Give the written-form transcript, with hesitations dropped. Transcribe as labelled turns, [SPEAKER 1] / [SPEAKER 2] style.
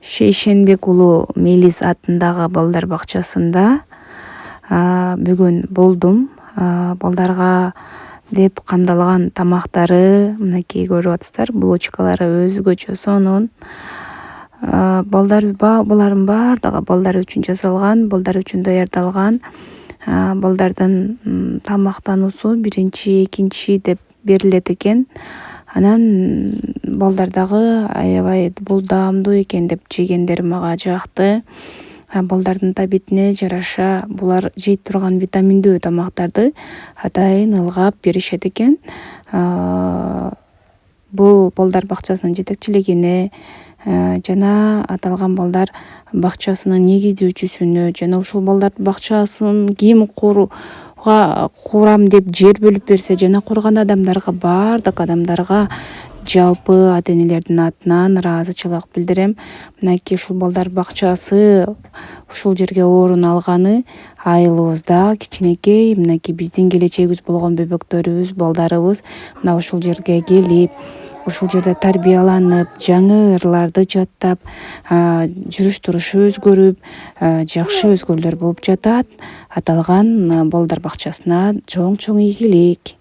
[SPEAKER 1] Шейшенбек уулу Мелис атындагы балдар бакчасында бүгүн болдум. Балдарга деп камдалган тамактары мынакей көрүп атасыздар. Булочкалары өзгөчө сонун. Булардын баардыгы балдар үчүн жасалган, балдар үчүн даярдалган. Балдардын тамактануусу биринчи, экинчи деп берилет экен. Анан балдар дагы аябай бул даамдуу экен деп жегендер мага жакты. Балдардын табитине жараша булар жей турган витаминдүү тамактарды атайын ылгап беришет экен. Бул балдар бакчасынын жетекчилигине жана аталган балдар бакчасынын негиздөөчүсүнө жана ушул балдар бакчасын ким курам деп жер бөлүп берсе жана курган адамдарга, баардык адамдарга жалпы ата-энелердин атынан ыраазычылык билдирем. Мынакей ушул балдар бакчасы ушул жерге орун алганы айылыбызда кичинекей мынакей биздин келечегибиз болгон бөбөктөрүбүз, балдарыбыз мына ушул жерге келип, ушул жерде тарбияланып, жаңы ырларды жаттап, жүрүш турушу өзгөрүп, жакшы өзгөрүүлөр болуп жатат. Аталган балдар бакчасына чоң игилик.